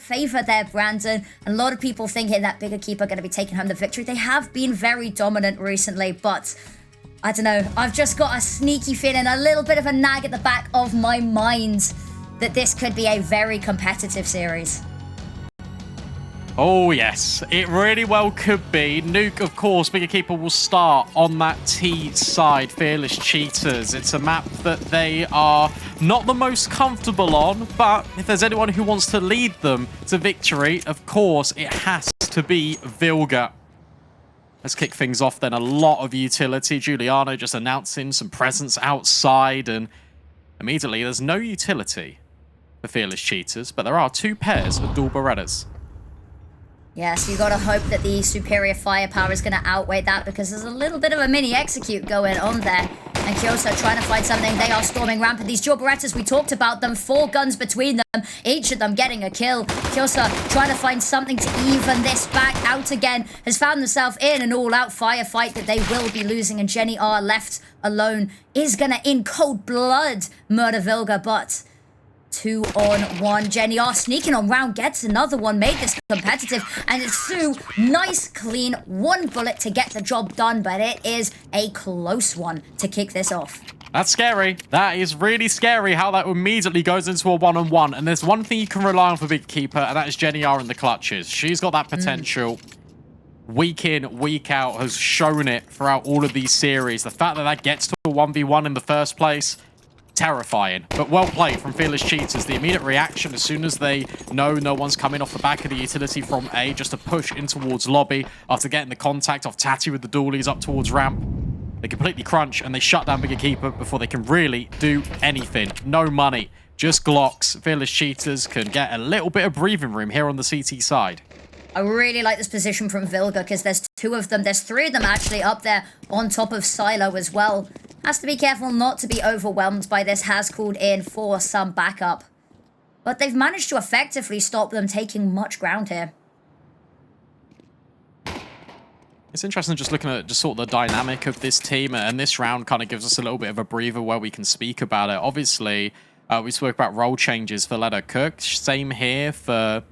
favor there, Brandon. And a lot of people thinking that bigger keeper going to be taking home the victory. They have been very dominant recently, but I don't know. I've just got a sneaky feeling, a little bit of a nag at the back of my mind that this could be a very competitive series. Oh, yes. It really well could be. Nuke, of course, bigger keeper will start on that T side. Fearless Cheetahs. It's a map that they are not the most comfortable on, but if there's anyone who wants to lead them to victory, of course, it has to be Vilga. Let's kick things off then. A lot of utility. Giuliano just announcing some presence outside, and immediately there's no utility for Fearless Cheetahs, but there are two pairs of dual Berettas. Yeah, so you got to hope that the superior firepower is going to outweigh that, because there's a little bit of a mini execute going on there. And kyossa trying to find something. They are storming rampant. These dual Berettas, we talked about them. 4 guns between them. Each of them getting a kill. kyossa trying to find something to even this back out again. Has found themselves in an all-out firefight that they will be losing. And Jenny-R left alone is going to, in cold blood, murder Vilga, but 2-on-1. Jenny-R sneaking on round, gets another one, made this competitive, and it's Sue, nice clean 1 bullet to get the job done, but it is a close one to kick this off. That's scary. That is really scary how that immediately goes into a 1-on-1, and there's one thing you can rely on for big keeper, and that is Jenny-R in the clutches. She's got that potential. Week in, week out, has shown it throughout all of these series. The fact that that gets to a 1v1 in the first place, terrifying, but well played from Fearless Cheetahs. The immediate reaction as soon as they know no one's coming off the back of the utility from A, just to push in towards lobby after getting the contact off Tati with the dualies up towards ramp. They completely crunch and they shut down bigger keeper before they can really do anything. No money, just Glocks. Fearless Cheetahs can get a little bit of breathing room here on the CT side. I really like this position from Vilga, because there's 2 of them. There's 3 of them actually up there on top of Silo as well. Has to be careful not to be overwhelmed by this. Has called in for some backup. But they've managed to effectively stop them taking much ground here. It's interesting just looking at just sort of the dynamic of this team, and this round kind of gives us a little bit of a breather where we can speak about it. Obviously, we spoke about role changes for Letta Cook. Same here for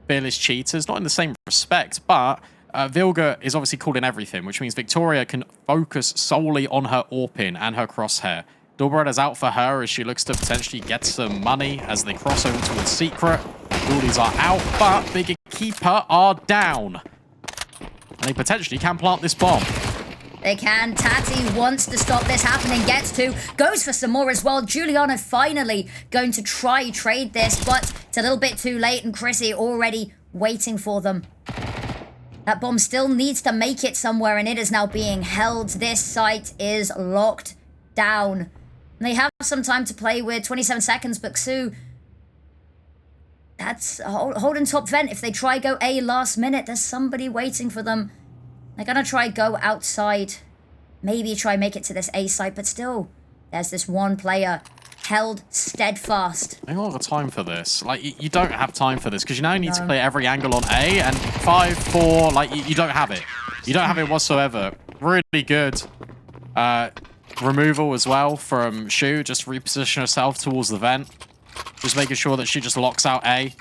Fearless Cheetahs, not in the same respect, but Vilga is obviously calling everything, which means Victoria can focus solely on her AWPing and her crosshair. Dorberetta's out for her as she looks to potentially get some money as they cross over towards Secret. Goalies are out, but bigger keeper are down. And they potentially can plant this bomb. They can. Tati wants to stop this happening, gets to, goes for some more as well. Giuliano finally going to try trade this, but it's a little bit too late, and Chrissy already waiting for them. That bomb still needs to make it somewhere, and it is now being held. This site is locked down. They have some time to play with, 27 seconds, but Xu, that's holding top vent. If they try go A last minute, there's somebody waiting for them. They're going to try go outside. Maybe try make it to this A site, but still, there's this one player held steadfast. I don't have time for this. Like, you don't have time for this, because you now need to play every angle on A, and 5-4, like, you don't have it. You don't have it whatsoever. Really good removal as well from Shu, just reposition herself towards the vent. Just making sure that she just locks out A.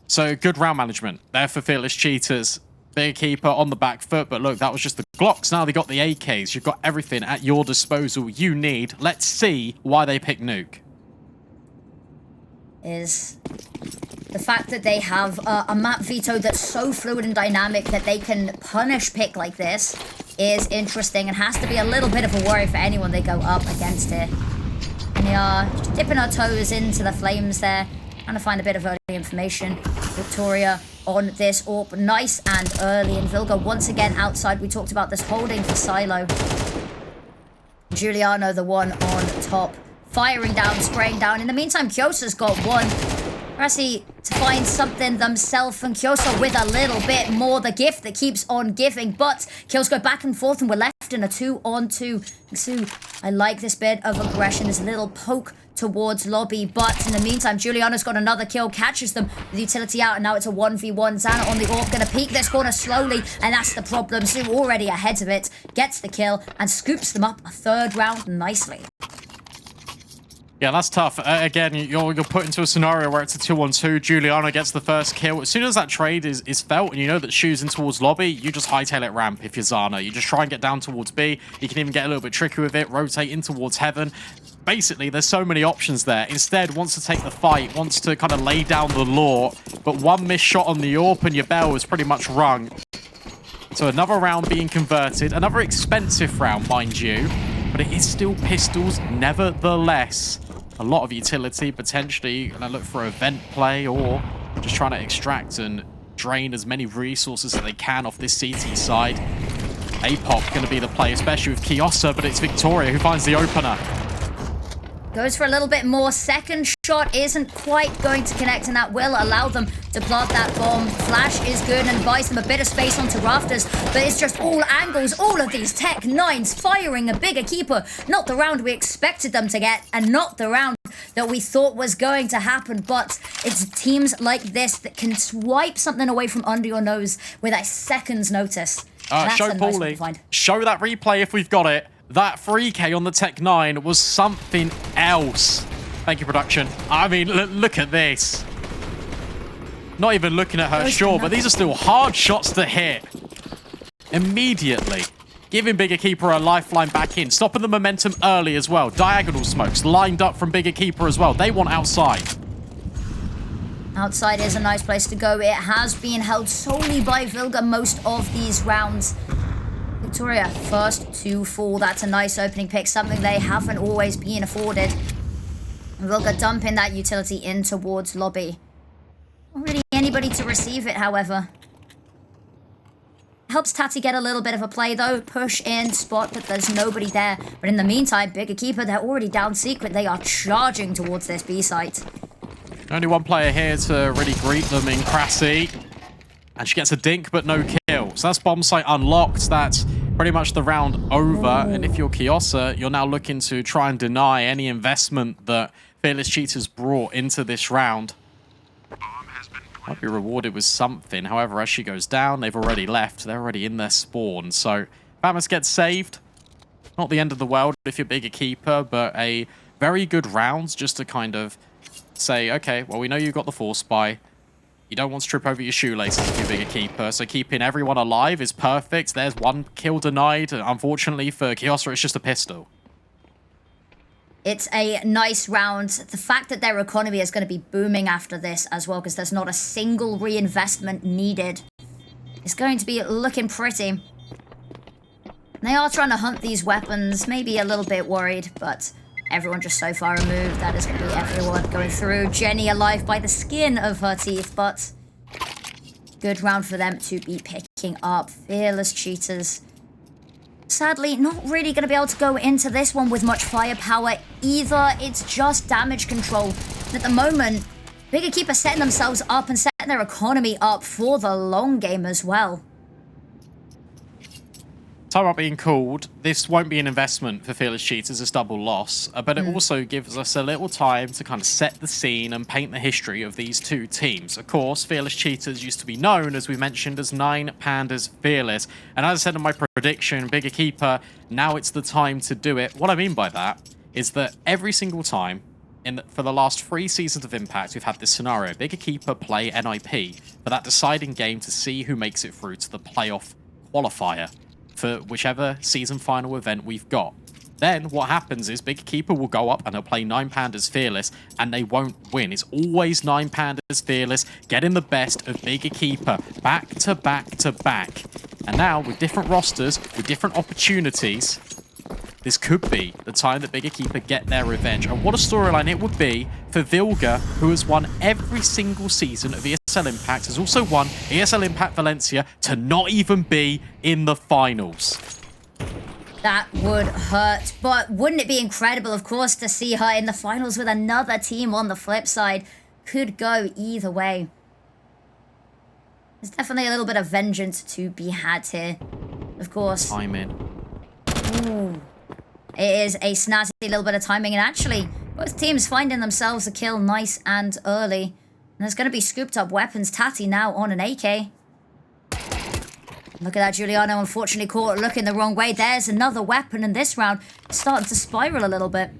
So, good round management there for Fearless Cheetahs. Big keeper on the back foot, but look, that was just the Glocks. Now they got the AKs. You've got everything at your disposal you need. Let's see why they pick Nuke. Is the fact that they have a map veto that's so fluid and dynamic that they can punish pick like this is interesting, and has to be a little bit of a worry for anyone they go up against here. And they are dipping our toes into the flames there, trying to find a bit of early information. Victoria on this AWP, nice and early, and Vilga once again outside. We talked about this holding for Silo. Giuliano, the one on top, firing down, spraying down. In the meantime, kyossa's got one. Rassi to find something themselves, and kyossa with a little bit more. The gift that keeps on giving, but kills go back and forth, and we're left in a 2-on-2. Xu, I like this bit of aggression, this little poke towards lobby, but in the meantime, Giuliano's got another kill, catches them with utility out, and now it's a 1v1. ZAna on the AWP, gonna peek this corner slowly, and that's the problem. Xu already ahead of it, gets the kill, and scoops them up a 3rd round nicely. Yeah, that's tough. Again, you're put into a scenario where it's a 2-on-2. Juliana gets the first kill. As soon as that trade is felt and you know that Shu's in towards lobby, you just hightail it ramp if you're ZAna. You just try and get down towards B. You can even get a little bit tricky with it, rotate in towards heaven. Basically, there's so many options there. Instead, wants to take the fight, wants to kind of lay down the law, but one missed shot on the AWP and your bell is pretty much rung. So another round being converted. Another expensive round, mind you, but it is still pistols nevertheless. A lot of utility, potentially going to look for event play or just trying to extract and drain as many resources as they can off this CT side. APOP going to be the play, especially with kyossa, but it's Victoria who finds the opener. Goes for a little bit more. Second shot isn't quite going to connect, and that will allow them to plant that bomb. Flash is good and buys them a bit of space onto rafters, but it's just all angles, all of these Tech 9s firing a bigger keeper. Not the round we expected them to get, and not the round that we thought was going to happen, but it's teams like this that can swipe something away from under your nose with a second's notice. Show pauliiee. Show that replay if we've got it. That 3K on the Tech 9 was something else. Thank you, production. I mean, look at this. Not even looking at her, sure, but these are still hard shots to hit. Immediately. Giving Bigger Keeper a lifeline back in. Stopping the momentum early as well. Diagonal smokes lined up from Bigger Keeper as well. They want outside. Outside is a nice place to go. It has been held solely by Vilga most of these rounds. Victoria, first to fall. That's a nice opening pick, something they haven't always been afforded. Vilga dumping that utility in towards lobby. Not really anybody to receive it, however. Helps Tati get a little bit of a play, though. Push in, spot that there's nobody there. But in the meantime, Bigger Keeper, they're already down secret. They are charging towards this B site. Only one player here to really greet them in Krasi. And she gets a dink, but no kill. So that's bomb site unlocked. That's pretty much the round over. Ooh. And if you're kyossa, you're now looking to try and deny any investment that Fearless Cheetahs brought into this round. Might be rewarded with something. However, as she goes down, they've already left. They're already in their spawn. So Bamus gets saved. Not the end of the world if you're Bigger Keeper, but a very good round just to kind of say, okay, well, we know you've got the force buy. You don't want to trip over your shoelaces if you're Bigger Keeper, so keeping everyone alive is perfect. There's one kill denied. Unfortunately for kyossa, it's just a pistol. It's a nice round. The fact that their economy is going to be booming after this as well, because there's not a single reinvestment needed, is going to be looking pretty. They are trying to hunt these weapons, maybe a little bit worried, but everyone just so far removed. That is going to be everyone going through. Jenny alive by the skin of her teeth, but good round for them to be picking up. Fearless Cheetahs. Sadly, not really going to be able to go into this one with much firepower either. It's just damage control. And at the moment, Bigger Keeper setting themselves up and setting their economy up for the long game as well. Time out being called. This won't be an investment for Fearless Cheetahs, it's double loss, but it also gives us a little time to kind of set the scene and paint the history of these two teams. Of course, Fearless Cheetahs used to be known, as we mentioned, as 9 Pandas Fearless, and as I said in my prediction, Bigger Keeper, now it's the time to do it. What I mean by that is that every single time for the last 3 seasons of Impact, we've had this scenario. Bigger Keeper play NIP for that deciding game to see who makes it through to the playoff qualifier for whichever season final event we've got. Then what happens is Bigger Keeper will go up and they'll play 9 Pandas Fearless and they won't win. It's always 9 Pandas Fearless getting the best of Bigger Keeper back to back to back. And now with different rosters, with different opportunities, this could be the time that Bigger Keeper get their revenge. And what a storyline it would be for Vilga, who has won every single season of ESL Impact, has also won ESL Impact Valencia, to not even be in the finals. That would hurt, but wouldn't it be incredible, of course, to see her in the finals with another team on the flip side? Could go either way. There's definitely a little bit of vengeance to be had here, of course. Timing. Ooh. It is a snazzy little bit of timing, and actually, both teams finding themselves a kill nice and early. And there's going to be scooped up weapons. Tati now on an AK. Look at that, Giuliano unfortunately caught looking the wrong way. There's another weapon in this round, starting to spiral a little bit.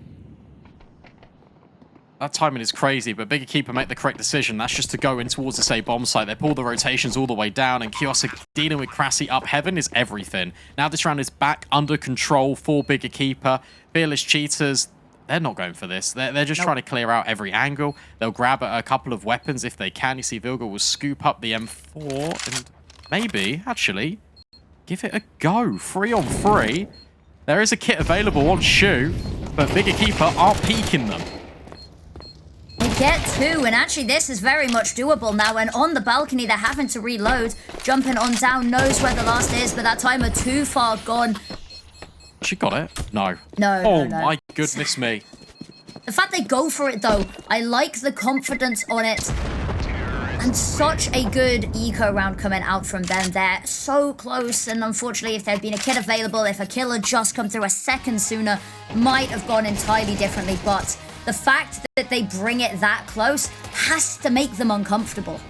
That timing is crazy, but Bigger Keeper make the correct decision. That's just to go in towards this A bomb site. They pull the rotations all the way down, and kyossa dealing with Crassi up heaven is everything. Now this round is back under control for Bigger Keeper. Fearless Cheetahs, they're not going for this. They're just trying to clear out every angle. They'll grab a couple of weapons if they can. You see Vilga will scoop up the M4 and maybe, actually, give it a go. 3 on 3. There is a kit available on Shu, but Bigger Keeper aren't peeking them. They get 2, and actually this is very much doable now. And on the balcony, they're having to reload. Jumping on down, knows where the last is, but that timer too far gone. She got it? No. No, Oh no. my goodness me. The fact they go for it, though, I like the confidence on it. And such a good eco round coming out from them. They're so close, and unfortunately, if there'd been a kit available, if a kill had just come through a second sooner, might have gone entirely differently. But the fact that they bring it that close has to make them uncomfortable.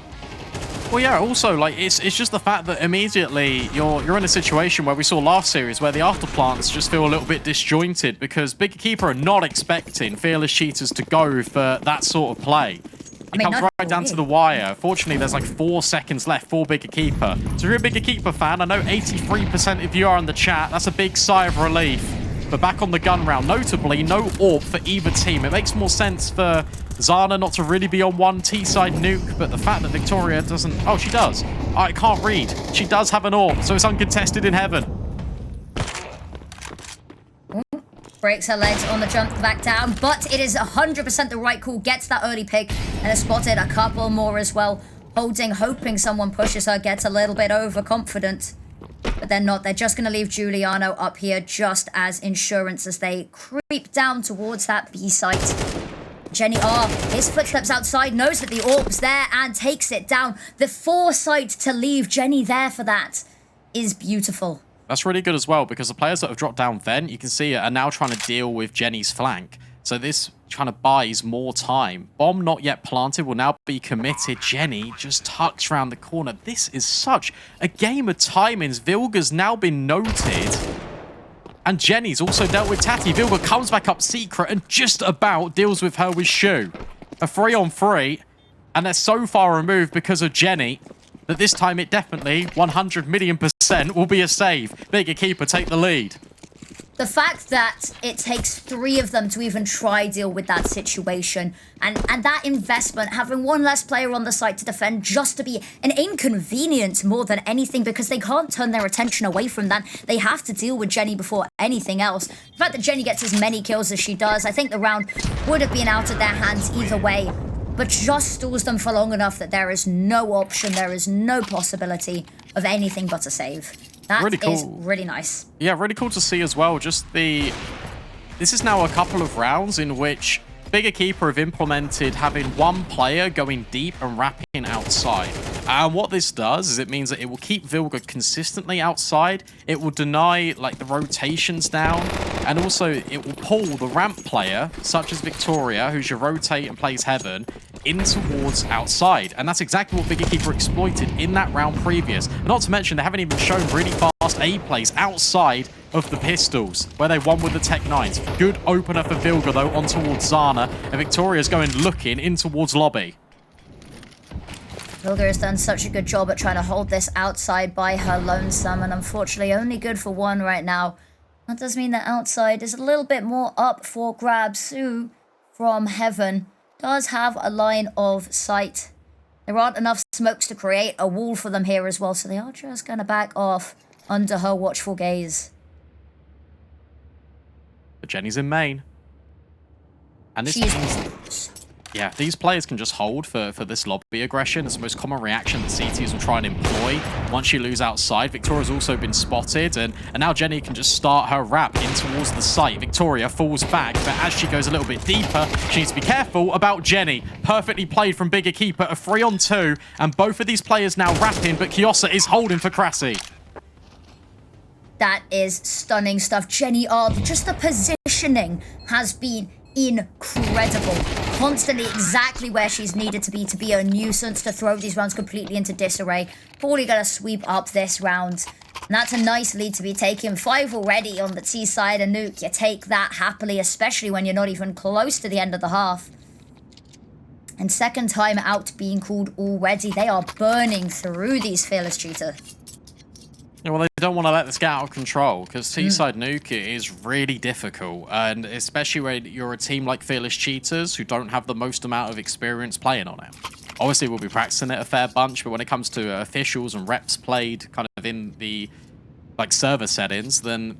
Well, yeah, also, like, it's just the fact that immediately you're in a situation where we saw last series where the afterplants just feel a little bit disjointed because Bigger Keeper are not expecting Fearless Cheetahs to go for that sort of play. It comes right down to the wire. Fortunately, there's like 4 seconds left for Bigger Keeper. So if you're a Bigger Keeper fan, I know 83% of you are in the chat. That's a big sigh of relief. But back on the gun round, notably, no AWP for either team. It makes more sense for ZAna not to really be on one T-side nuke, but the fact that Victoria doesn't... Oh, she does. I can't read. She does have an AWP, so it's uncontested in heaven. Breaks her legs on the jump back down, but it is 100% the right call. Gets that early pick, and has spotted a couple more as well. Holding, hoping someone pushes her, gets a little bit overconfident. But they're not. They're just going to leave Giuliano up here just as insurance as they creep down towards that B site. Jenny R, his footsteps outside, knows that the AWP's there and takes it down. The foresight to leave Jenny there for that is beautiful. That's really good as well, because the players that have dropped down Vent, you can see are now trying to deal with Jenny's flank. So this kind of buys more time. Bomb not yet planted will now be committed. Jenny just tucks around the corner. This is such a game of timings. Vilga's now been noted. And Jenny's also dealt with Tati. Vilga comes back up secret and just about deals with her with Shu. A 3 on 3. And they're so far removed because of Jenny that this time it definitely 100,000,000% will be a save. Bigger Keeper take the lead. The fact that it takes 3 of them to even try deal with that situation, and that investment, having 1 less player on the site to defend just to be an inconvenience more than anything, because they can't turn their attention away from that. They have to deal with Jenny before anything else. The fact that Jenny gets as many kills as she does, I think the round would have been out of their hands either way, but just stalls them for long enough that there is no option, there is no possibility of anything but a save. That really cool. Is really nice. Yeah, really cool to see as well. Just the... This is now a couple of rounds in which Bigger Keeper have implemented having 1 player going deep and wrapping outside. And what this does is it means that it will keep Vilga consistently outside. It will deny like the rotations down. And also it will pull the ramp player, such as Victoria, who's your rotate and plays heaven, in towards outside. And that's exactly what Bigger Keeper exploited in that round previous. And not to mention, they haven't even shown really fast A plays outside of the pistols, where they won with the Tech 9s. Good opener for Vilga, though, on towards ZAna. And Victoria's going looking in towards lobby. Vilga has done such a good job at trying to hold this outside by her lonesome, and unfortunately only good for 1 right now. That does mean that outside is a little bit more up for grabs. Sue from heaven does have a line of sight. There aren't enough smokes to create a wall for them here as well, so they are just going to back off under her watchful gaze. But Jenny's in main. And this means... Yeah, these players can just hold for this lobby aggression. It's the most common reaction that CTs will try and employ once you lose outside. Victoria's also been spotted, and now Jenny can just start her wrap in towards the site. Victoria falls back, but as she goes a little bit deeper, she needs to be careful about Jenny. Perfectly played from Bigger Keeper, a 3 on 2, and both of these players now wrapping, but kyossa is holding for Crassi. That is stunning stuff. Jenny R, just the positioning has been incredible. Constantly exactly where she's needed to be a nuisance, to throw these rounds completely into disarray. pauliiee gonna sweep up this round. And that's a nice lead to be taken. 5 already on the T side, and Nuke, you take that happily, especially when you're not even close to the end of the half. And second time out being called already. They are burning through these Fearless Cheetah. Yeah, well, they don't want to let this get out of control because T-side Nuke is really difficult, and especially when you're a team like Fearless Cheetahs who don't have the most amount of experience playing on it. Obviously, we'll be practicing it a fair bunch, but when it comes to officials and reps played kind of in the server settings, then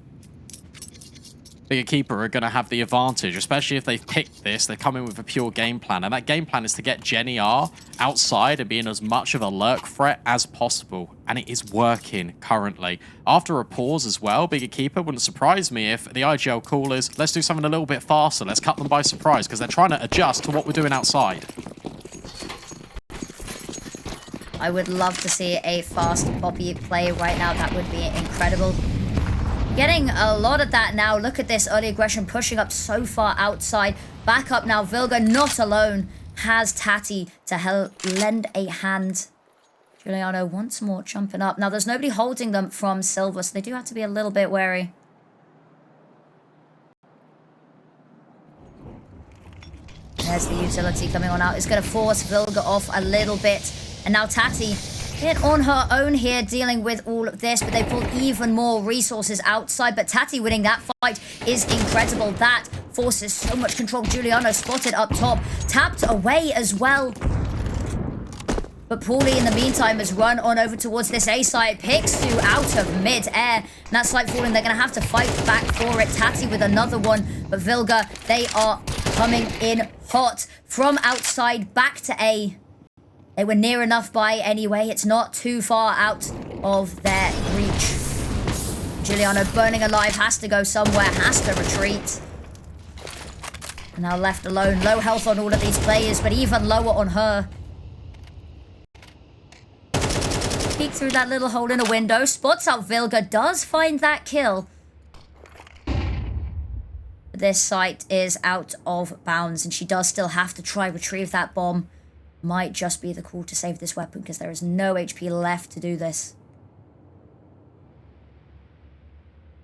the EQUIPA are going to have the advantage, especially if they've picked this. They come in with a pure game plan, and that game plan is to get ZAna-th outside and be in as much of a lurk threat as possible, and it is working currently. After a pause as well, big EQUIPA wouldn't surprise me if the IGL call is, let's do something a little bit faster, let's cut them by surprise, because they're trying to adjust to what we're doing outside. I would love to see a fast pauliiee play right now. That would be incredible. Getting a lot of that now. Look at this early aggression pushing up so far outside. Back up now. Vilga not alone. Has Tati to lend a hand. Giuliano once more jumping up. Now there's nobody holding them from Silver, so they do have to be a little bit wary. There's the utility coming on out. It's going to force Vilga off a little bit. And now Tati hit on her own here, dealing with all of this, but they pull even more resources outside. But Tati winning that fight is incredible. That forces so much control. Giuliano spotted up top, tapped away as well. But pauliiee, in the meantime, has run on over towards this A side, picks Sue out of mid-air. And that slight falling, they're going to have to fight back for it. Tati with another one, but Vilga, they are coming in hot from outside back to A. They were near enough by anyway. It's not too far out of their reach. Giuliano burning alive, has to go somewhere, has to retreat. And now left alone. Low health on all of these players, but even lower on her. Peek through that little hole in a window. Spots out Vilga, does find that kill. This site is out of bounds, and she does still have to try retrieve that bomb. Might just be the call to save this weapon because there is no HP left to do this.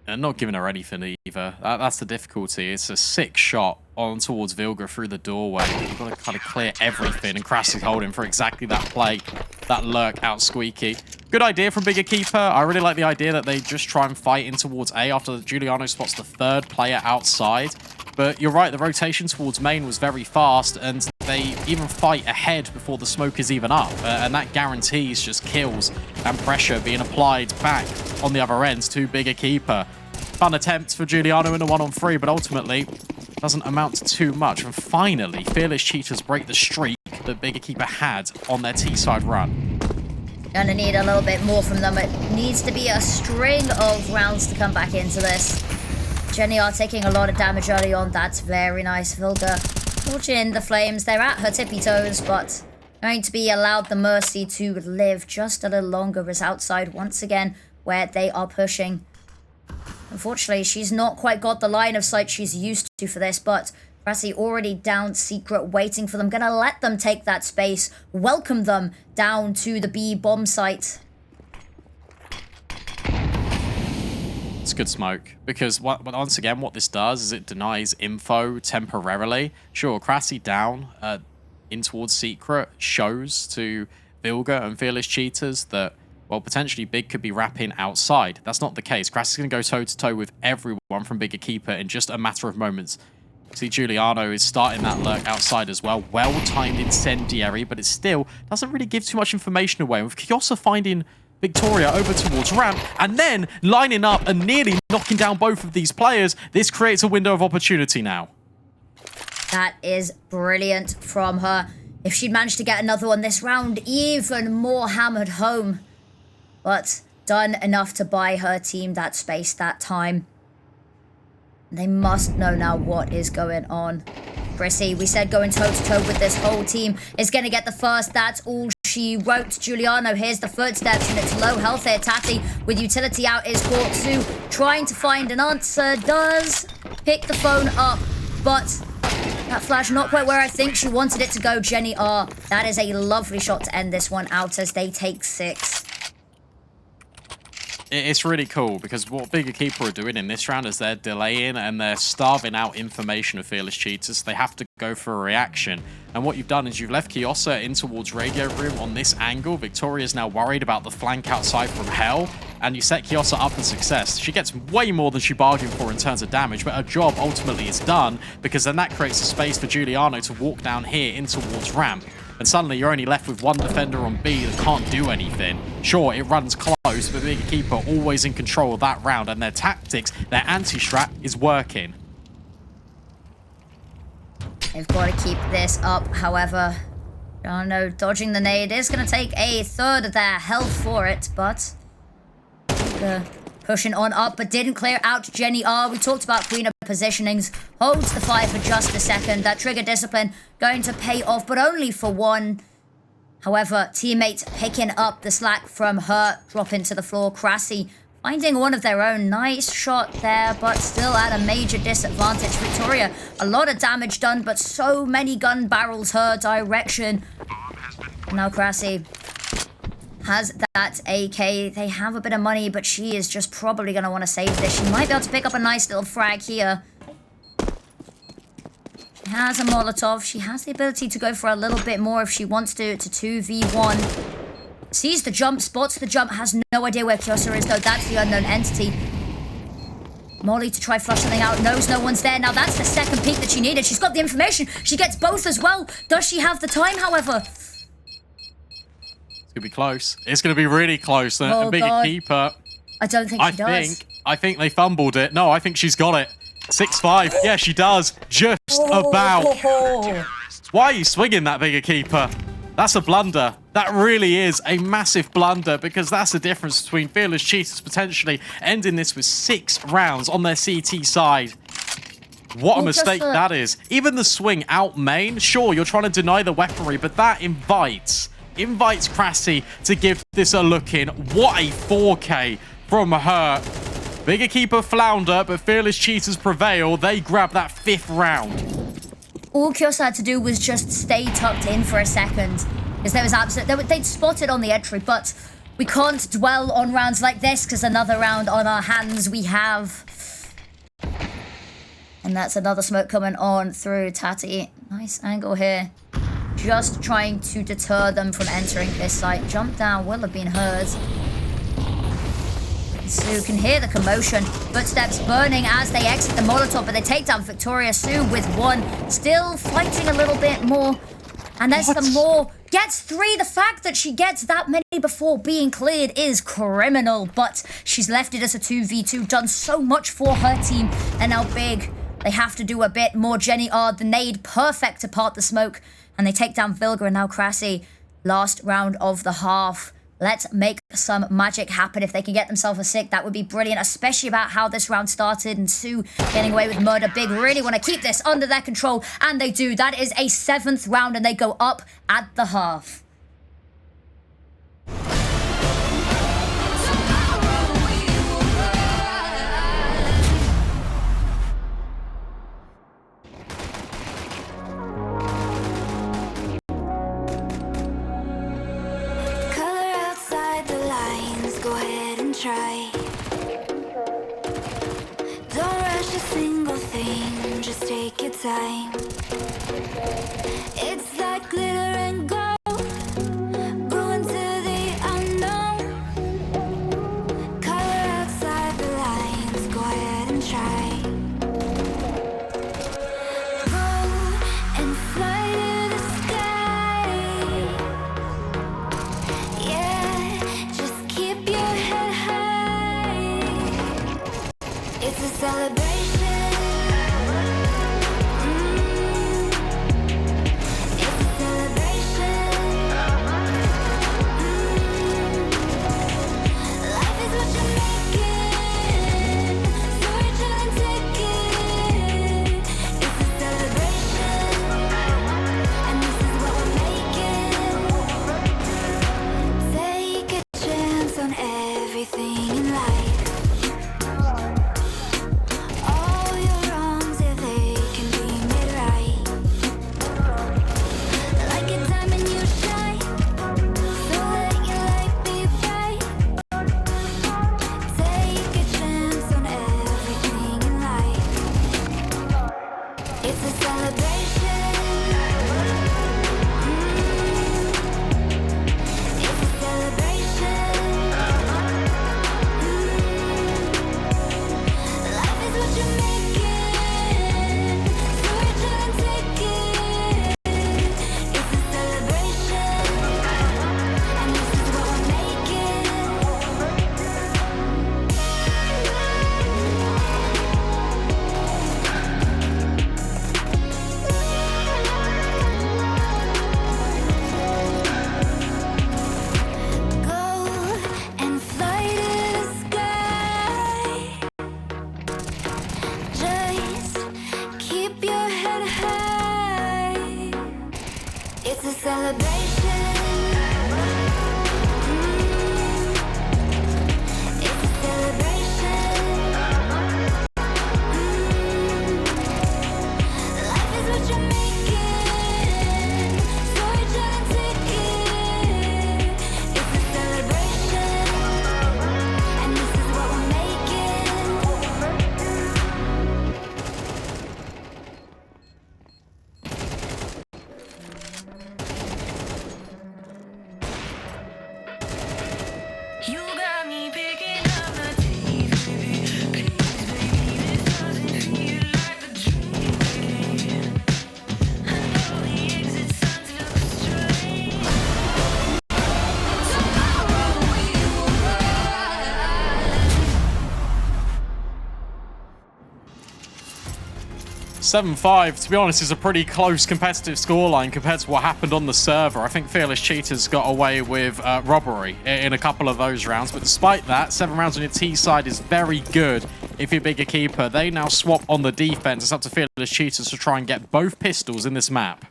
And not giving her anything either. That's the difficulty. It's a sick shot on towards Vilga through the doorway. You've got to kind of clear everything, and Crass is holding for exactly that play. That lurk out squeaky. Good idea from big EQUIPA. I really like the idea that they just try and fight in towards A after Giuliano spots the third player outside. But you're right, the rotation towards main was very fast, and they even fight ahead before the smoke is even up. And that guarantees just kills and pressure being applied back on the other end to big EQUIPA. Fun attempt for Giuliano in a 1-on-3, but ultimately doesn't amount to too much. And finally, Fearless Cheetahs break the streak that big EQUIPA had on their T-side run. Gonna need a little bit more from them. It needs to be a string of rounds to come back into this. ZAna-th taking a lot of damage early on. That's very nice. Vilga watching the flames. They're at her tippy toes, but going to be allowed the mercy to live just a little longer as outside once again where they are pushing. Unfortunately, she's not quite got the line of sight she's used to for this, but Brassy already down Secret, waiting for them. Gonna let them take that space, welcome them down to the B bomb site. It's good smoke, because once again, what this does is it denies info temporarily. Sure, Crassy down in towards Secret shows to Vilga and Fearless Cheetahs that, well, potentially Big could be wrapping outside. That's not the case. Crassy's going to go toe-to-toe with everyone from big EQUIPA in just a matter of moments. See, Giuliano is starting that lurk outside as well. Well-timed incendiary, but it still doesn't really give too much information away. With kyossa finding Victoria over towards ramp and then lining up and nearly knocking down both of these players, this creates a window of opportunity now. That is brilliant from her. If she'd managed to get another one this round, even more hammered home. But done enough to buy her team that space that time. They must know now what is going on. Brissy, we said going toe-to-toe with this whole team is going to get the first. That's all she wrote. Giuliano, here's the footsteps, and it's low health here. Tati, with utility out, is caught too. Trying to find an answer. Does pick the phone up, but that flash not quite where I think she wanted it to go. ZAna-th, that is a lovely shot to end this one out as they take 6. It's really cool because what Big EQUIPA are doing in this round is they're delaying and they're starving out information of Fearless Cheetahs. They have to go for a reaction. And what you've done is you've left kyossa in towards Radio Room on this angle. Victoria's now worried about the flank outside from Hell. And you set kyossa up for success. She gets way more than she bargained for in terms of damage, but her job ultimately is done because then that creates a space for Giuliano to walk down here in towards ramp. And suddenly you're only left with one defender on B that can't do anything. Sure, it runs close, but Big EQUIPA always in control of that round, and their tactics, their anti-strat is working. They've got to keep this up, however. Oh no, dodging the nade is going to take a third of their health for it, but... pushing on up, but didn't clear out ZAna-th. We talked about Queen of Positionings. Holds the fire for just a second. That trigger discipline going to pay off, but only for one. However, teammates picking up the slack from her. Dropping to the floor. kyossa finding one of their own. Nice shot there, but still at a major disadvantage. Victoria, a lot of damage done, but so many gun barrels her direction. Now kyossa has that AK. They have a bit of money, but she is just probably going to want to save this. She might be able to pick up a nice little frag here. She has a Molotov. She has the ability to go for a little bit more if she wants to. It's a 2v1. Sees the jump, spots the jump, has no idea where kyossa is, though. That's the unknown entity. Molly to try flush something out. Knows no one's there. Now that's the second peek that she needed. She's got the information. She gets both as well. Does she have the time, however? It's gonna be close. It's gonna be really close. And Big EQUIPA. I don't think she does. I think they fumbled it. No, I think she's got it. 6-5. Yeah, she does. Just about. Why are you swinging that, Big EQUIPA? That's a blunder. That really is a massive blunder because that's the difference between Fearless Cheetahs potentially ending this with 6 rounds on their CT side. What a mistake that is. Even the swing out main, sure, you're trying to deny the weaponry, but that invites kyossa to give this a look in. What a 4K from her. Big EQUIPA flounder, but Fearless Cheetahs prevail. They grab that 5th round. All kyossa had to do was just stay tucked in for a second. Because there was they'd spotted on the entry, but we can't dwell on rounds like this because another round on our hands we have. And that's another smoke coming on through Tati. Nice angle here. Just trying to deter them from entering this site. Jump down will have been heard. Sue can hear the commotion. Footsteps burning as they exit the Molotov, but they take down Victoria. Sue with 1. Still fighting a little bit more. And there's some more. Gets 3. The fact that she gets that many before being cleared is criminal. But she's left it as a 2v2. Done so much for her team. And now Big, they have to do a bit more. ZAna-th, the nade, perfect to part the smoke. And they take down Vilga and now kyossa. Last round of the half. Let's make some magic happen. If they can get themselves a 6, that would be brilliant, especially about how this round started and Sue getting away with murder. Big really want to keep this under their control, and they do. That is a 7th round, and they go up at the half. Try. Don't rush a single thing, just take your time. It's like glitter and gold, going to the unknown. Color outside the lines, go ahead and try. Go and fly to the sky. Yeah, just keep your head high. It's a celebration. celebration. It's a celebration. Life is what you're making, so you try to take it. It's a celebration, and this is what we're making. 7-5, to be honest, is a pretty close competitive scoreline compared to what happened on the server. I think Fearless Cheetahs got away with robbery in a couple of those rounds, but despite that, 7 rounds on your T side is very good if you're bigger keeper. They now swap on the defense. It's up to Fearless Cheetahs to try and get both pistols in this map.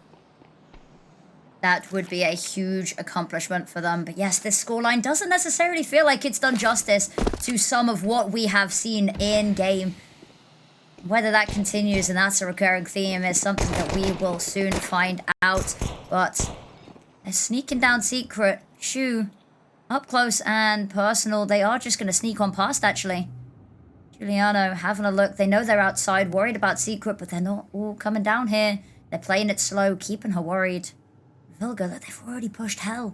That would be a huge accomplishment for them. But yes, this scoreline doesn't necessarily feel like it's done justice to some of what we have seen in game. Whether that continues, and that's a recurring theme, is something that we will soon find out. But they're sneaking down Secret. Shu, up close and personal. They are just going to sneak on past, actually. Giuliano having a look. They know they're outside, worried about Secret, but they're not all coming down here. They're playing it slow, keeping her worried. Vilga, look, they've already pushed hell.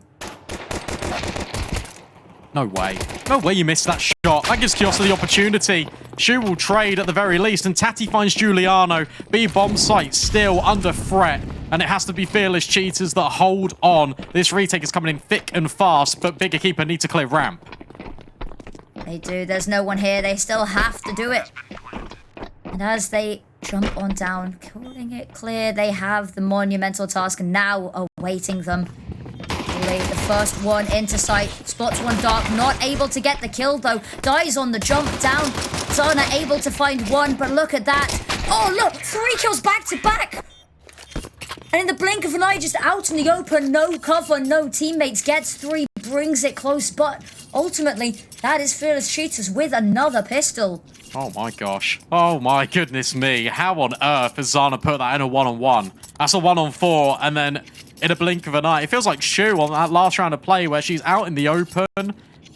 No way. No way you missed that shot. That gives kyossa the opportunity. Shu will trade at the very least, and Tati finds Giuliano. B bomb site still under threat, and it has to be Fearless Cheetahs that hold on. This retake is coming in thick and fast, but bigger keeper need to clear ramp. They do. There's no one here. They still have to do it. And as they jump on down, calling it clear, they have the monumental task now awaiting them. The first one into sight, spots one dark, not able to get the kill though, dies on the jump down. ZAna able to find one, but look at that. Oh look, 3 kills back to back. And in the blink of an eye, just out in the open, no cover, no teammates, gets 3, brings it close, but ultimately, that is Fearless Cheetahs with another pistol. Oh my gosh. Oh my goodness me. How on earth has ZAna put that in a 1-on-1? That's a 1-on-4, and then in a blink of an eye. It feels like Shu on that last round of play where she's out in the open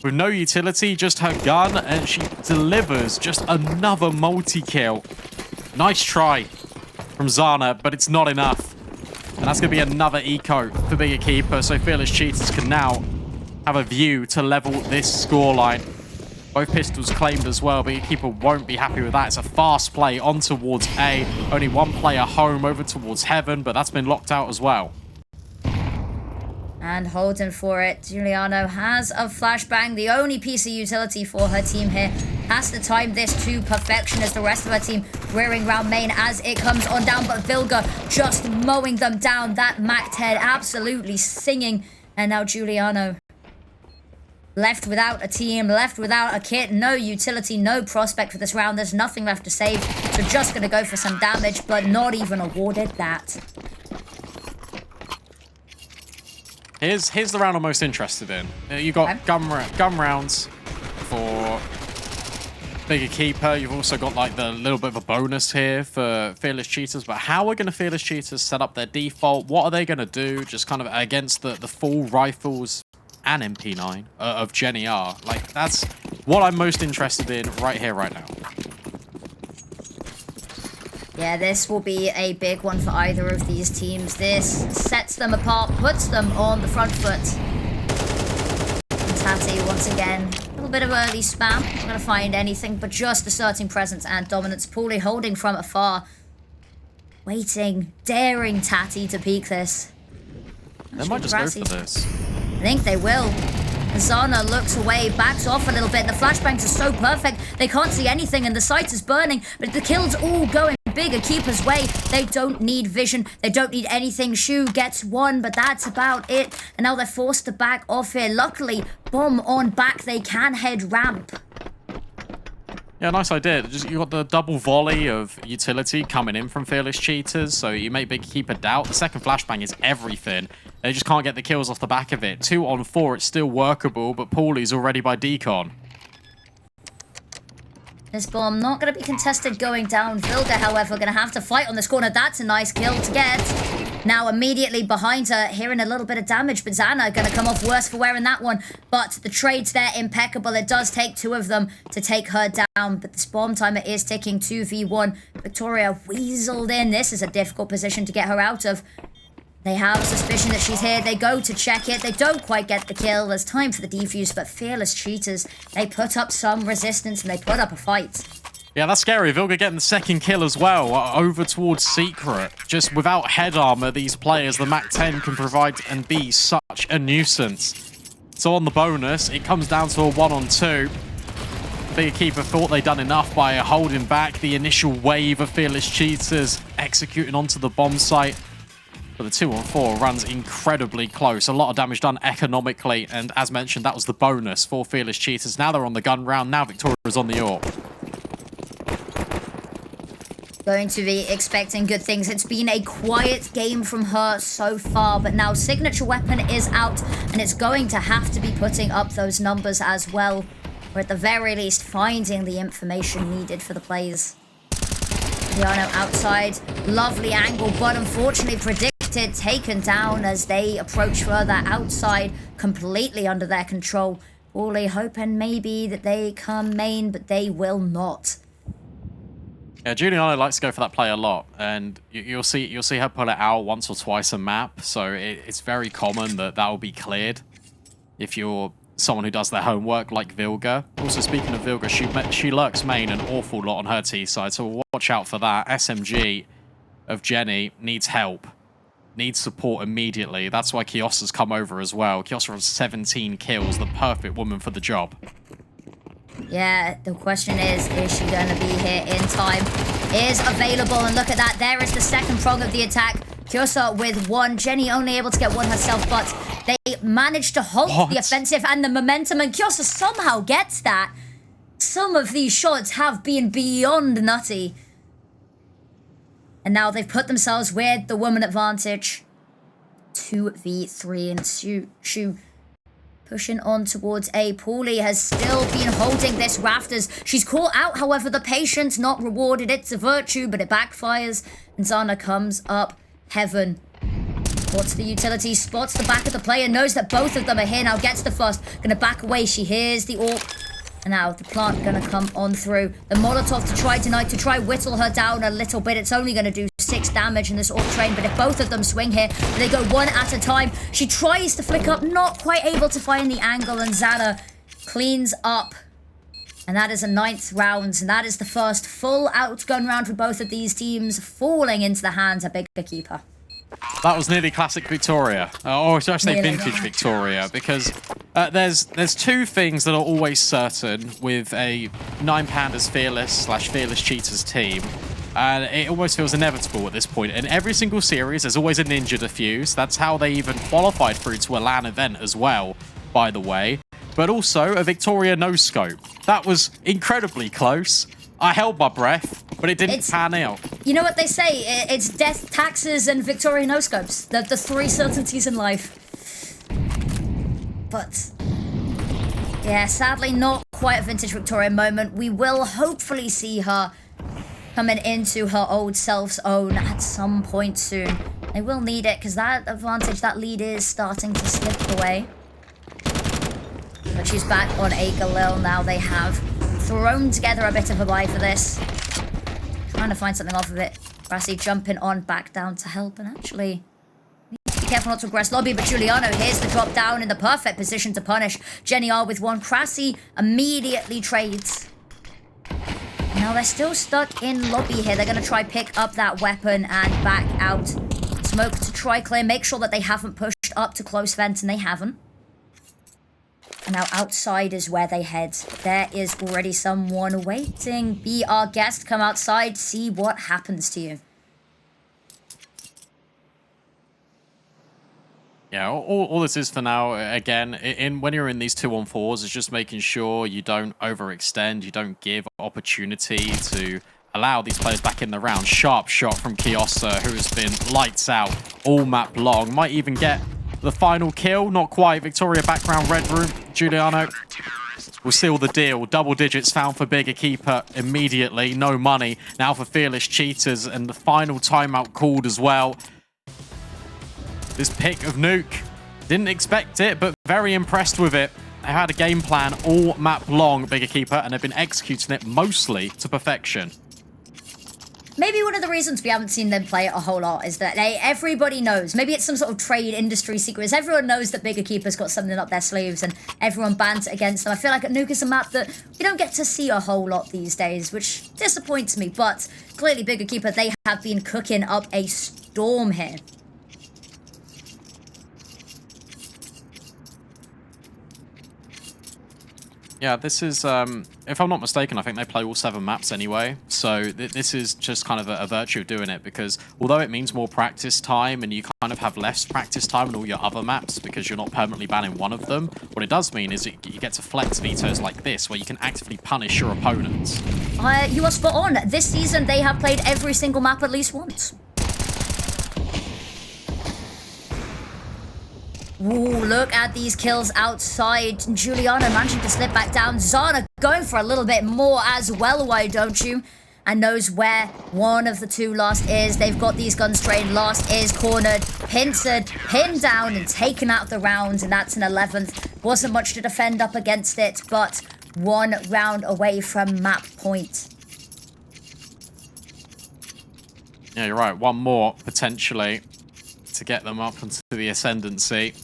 with no utility, just her gun, and she delivers just another multi-kill. Nice try from ZAna, but it's not enough. And that's going to be another eco for bigger keeper, so Fearless Cheetahs can now have a view to level this scoreline. Both pistols claimed as well, but keeper won't be happy with that. It's a fast play on towards A. Only one player home over towards Heaven, but that's been locked out as well. And holding for it, Giuliano has a flashbang, the only piece of utility for her team here. Has to time this to perfection as the rest of her team rearing round main as it comes on down. But Vilga just mowing them down. That Mac-10 absolutely singing. And now Giuliano left without a team, left without a kit, no utility, no prospect for this round. There's nothing left to save. So just going to go for some damage, but not even awarded that. Here's the round I'm most interested in. You've got gun rounds for bigger keeper. You've also got like the little bit of a bonus here for Fearless Cheetahs. But how are going to Fearless Cheetahs set up their default? What are they going to do just kind of against the full rifles and MP9 of Jenny R? Like, that's what I'm most interested in right here, right now. Yeah, this will be a big one for either of these teams. This sets them apart, puts them on the front foot. And Tati, once again, a little bit of early spam. Not going to find anything, but just asserting presence and dominance. pauliiee holding from afar. Waiting, daring Tati to peek this. They might just go for this. I think they will. ZAna looks away, backs off a little bit. The flashbangs are so perfect, they can't see anything, and the site is burning, but the kill's all going bigger keeper's way. They don't need vision, they don't need anything. Shu gets one, but that's about it. And now they're forced to back off here. Luckily, bomb on back, they can head ramp. Yeah, nice idea. Just you got the double volley of utility coming in from Fearless Cheetahs, so you make Big Keeper doubt. The second flashbang is everything. They just can't get the kills off the back of it. 2 on 4, it's still workable, but pauliee's already by decon. This bomb not going to be contested going down. Vilga, however, going to have to fight on this corner. That's a nice kill to get. Now immediately behind her, hearing a little bit of damage, but ZAna going to come off worse for wear in that one. But the trades there, impeccable. It does take 2 of them to take her down, but this bomb timer is ticking. 2v1. Victoria weaseled in. This is a difficult position to get her out of. They have a suspicion that she's here. They go to check it. They don't quite get the kill. There's time for the defuse, but Fearless Cheetahs, they put up some resistance and they put up a fight. Yeah, that's scary. Vilga getting the second kill as well, over towards Secret. Just without head armor, these players, the MAC-10 can provide and be such a nuisance. So on the bonus, it comes down to a 1-on-2. Big Keeper thought they'd done enough by holding back the initial wave of Fearless Cheetahs, executing onto the bomb site. But the 2-on-4 runs incredibly close. A lot of damage done economically. And as mentioned, that was the bonus for Fearless Cheetahs. Now they're on the gun round. Now Victoria's on the AWP. Going to be expecting good things. It's been a quiet game from her so far, but now signature weapon is out, and it's going to have to be putting up those numbers as well, or at the very least finding the information needed for the plays. Piano outside, lovely angle, but unfortunately predicted, taken down as they approach further outside, completely under their control. pauliiee hoping maybe that they come main, but they will not. Yeah, Juliana likes to go for that play a lot, and you'll see her pull it out once or twice a map. So it's very common that will be cleared if you're someone who does their homework, like Vilga. Also, speaking of Vilga, she lurks main an awful lot on her T side, so watch out for that. SMG of Jenny needs help, needs support immediately. That's why Kyossa's come over as well. Kyossa has 17 kills, the perfect woman for the job. Yeah, the question is she going to be here in time? Is available, and look at that. There is the second prong of the attack. Kyossa with 1. Jenny only able to get 1 herself, but they managed to halt the offensive and the momentum, and Kyossa somehow gets that. Some of these shots have been beyond nutty. And now they've put themselves with the woman advantage. 2v3 and Shu pushing on towards A. pauliiee has still been holding this rafters. She's caught out, however, the patience not rewarded. It's a virtue, but it backfires. And ZAna comes up heaven. Spots the utility, spots the back of the player, knows that both of them are here now, gets the first. Gonna back away, she hears the AWP. And now the plant gonna come on through. The Molotov to try tonight, to try whittle her down a little bit. It's only gonna do 6 damage in this AWP train, but if both of them swing here, they go one at a time. She tries to flick up, not quite able to find the angle, and ZAna cleans up. And that is a 9th round, and that is the first full outgun round for both of these teams, falling into the hands of Big Keeper. That was nearly classic Victoria, or should I say vintage Victoria, because there's 2 things that are always certain with a 9 Pandas Fearless / Fearless Cheetahs team, and it almost feels inevitable at this point. In every single series, there's always a ninja defuse. That's how they even qualified through to a LAN event as well, by the way. But also a Victoria no-scope. That was incredibly close. I held my breath, but it didn't pan out. You know what they say? It's death, taxes, and Victoria no-scopes. The 3 certainties in life. But yeah, sadly not quite a vintage Victoria moment. We will hopefully see her coming into her old self's own at some point soon. They will need it, because that advantage, that lead is starting to slip away. But she's back on a Galil now. They have thrown together a bit of a buy for this. Trying to find something off of it. Brassy jumping on back down to help, and actually need to be careful not to aggress lobby, but Giuliano here's the drop down in the perfect position to punish. Jenny R with 1. Crassy immediately trades. Now they're still stuck in lobby here. They're going to try pick up that weapon and back out. Smoke to try clear, make sure that they haven't pushed up to close vent, and they haven't. And now outside is where they head. There is already someone waiting. Be our guest, come outside, see what happens to you. Yeah, all this is for now, again, when you're in these 2-on-4s, is just making sure you don't overextend, you don't give opportunity to allow these players back in the round. Sharp shot from kyossa, who has been lights out all map long. Might even get the final kill. Not quite. Victoria background red room. Giuliano will seal the deal. Double digits found for Big EQUIPA immediately. No money. Now for Fearless Cheetahs, and the final timeout called as well. This pick of Nuke. Didn't expect it, but very impressed with it. They had a game plan all map long, Big EQUIPA, and they've been executing it mostly to perfection. Maybe one of the reasons we haven't seen them play it a whole lot is that everybody knows. Maybe it's some sort of trade industry secret. Everyone knows that Big EQUIPA's got something up their sleeves and everyone bans it against them. I feel like Nuke is a map that we don't get to see a whole lot these days, which disappoints me. But clearly Big EQUIPA, they have been cooking up a storm here. Yeah, this is, if I'm not mistaken, I think they play all 7 maps anyway. So this is just kind of a virtue of doing it, because although it means more practice time and you kind of have less practice time on all your other maps because you're not permanently banning one of them, what it does mean is you get to flex vetoes like this, where you can actively punish your opponents. You are spot on. This season, they have played every single map at least once. Ooh, look at these kills outside. Giuliano managing to slip back down. ZAna going for a little bit more as well, why don't you? And knows where one of the two last is. They've got these guns trained. Last is cornered, pincered, pinned down, and taken out of the round. And that's an 11th. Wasn't much to defend up against it, but 1 round away from map point. Yeah, you're right. One more, potentially, to get them up into the ascendancy.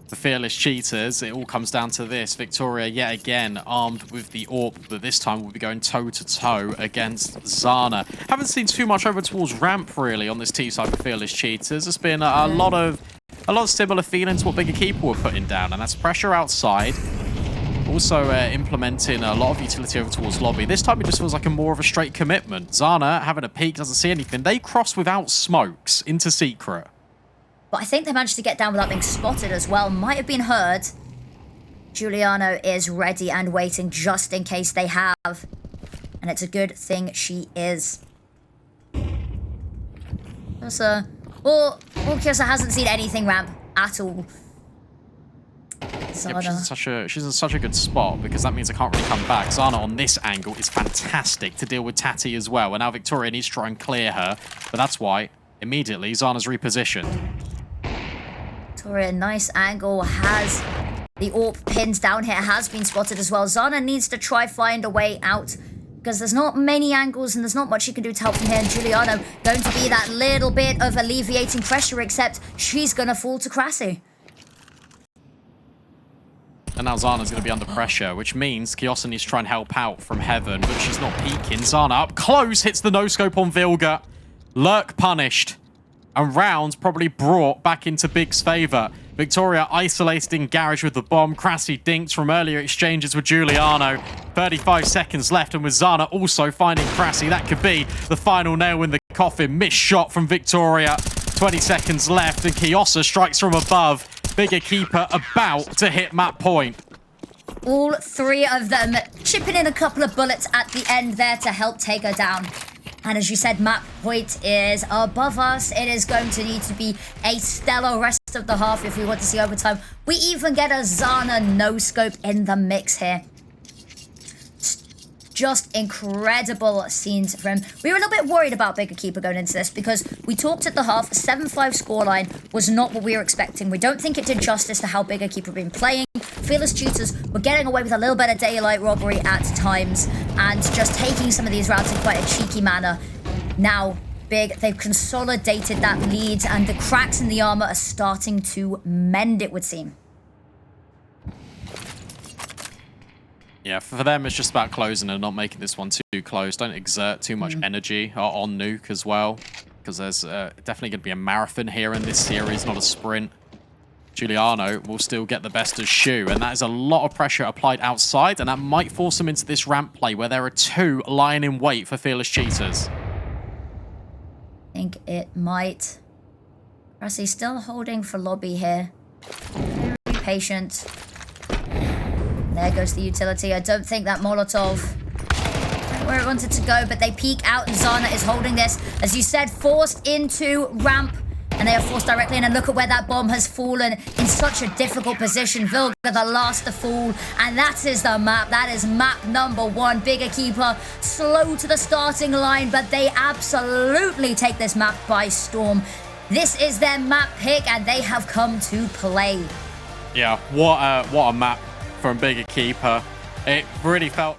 The Fearless Cheetahs, it all comes down to this. Victoria, yet again, armed with the AWP, but this time we'll be going toe-to-toe against ZAna. Haven't seen too much over towards ramp, really, on this T-side for Fearless Cheetahs. It's been a lot of similar feelings to what Big EQUIPA were putting down, and that's pressure outside. Also implementing a lot of utility over towards lobby. This time it just feels like more of a straight commitment. ZAna having a peek, doesn't see anything. They cross without smokes into secret. But I think they managed to get down without being spotted as well. Might have been heard. Giuliano is ready and waiting just in case they have. And it's a good thing she is. Kyossa, well, kyossa hasn't seen anything ramp at all. Yeah, she's in such a good spot, because that means I can't really come back. ZAna on this angle is fantastic to deal with Tati as well. And now Victoria needs to try and clear her. But that's why, immediately, ZAna's repositioned. Victoria, nice angle, has the AWP pinned down here, has been spotted as well. ZAna needs to try find a way out, because there's not many angles and there's not much you can do to help from here. And Giuliano going to be that little bit of alleviating pressure, except she's going to fall to Crassi. And now ZAna's going to be under pressure, which means kyossa needs to try and help out from heaven, but she's not peeking. ZAna up close, hits the no-scope on Vilga. Lurk punished. And rounds probably brought back into Big's favour. Victoria isolated in garage with the bomb. Crassi dinked from earlier exchanges with Giuliano. 35 seconds left, and with ZAna also finding Crassi, that could be the final nail in the coffin. Missed shot from Victoria. 20 seconds left, and kyossa strikes from above. Big EQUIPA about to hit map point. All 3 of them chipping in a couple of bullets at the end there to help take her down. And as you said, map point is above us. It is going to need to be a stellar rest of the half if we want to see overtime. We even get a ZAna no-scope in the mix here. Just incredible scenes from him. We were a little bit worried about Big EQUIPA going into this, because we talked at the half, 7-5 scoreline was not what we were expecting. We don't think it did justice to how Big EQUIPA have been playing. Fearless Cheetahs were getting away with a little bit of daylight robbery at times and just taking some of these rounds in quite a cheeky manner. Now, Big, they've consolidated that lead, and the cracks in the armor are starting to mend, it would seem. Yeah, for them, it's just about closing and not making this one too close. Don't exert too much energy on Nuke as well, because there's definitely going to be a marathon here in this series, not a sprint. Giuliano will still get the best of Shu, and that is a lot of pressure applied outside, and that might force him into this ramp play where there are 2 lying in wait for Fearless Cheetahs. I think it might. Rossi still holding for lobby here. Very patient. There goes the utility. I don't think that Molotov where it wanted to go, but they peek out and ZAna is holding this. As you said, forced into ramp, and they are forced directly in. And look at where that bomb has fallen in such a difficult position. Vilga the last to fall, and that is the map. That is map number 1. Big EQUIPA slow to the starting line, but they absolutely take this map by storm. This is their map pick, and they have come to play. Yeah, what a map from Big EQUIPA. It really felt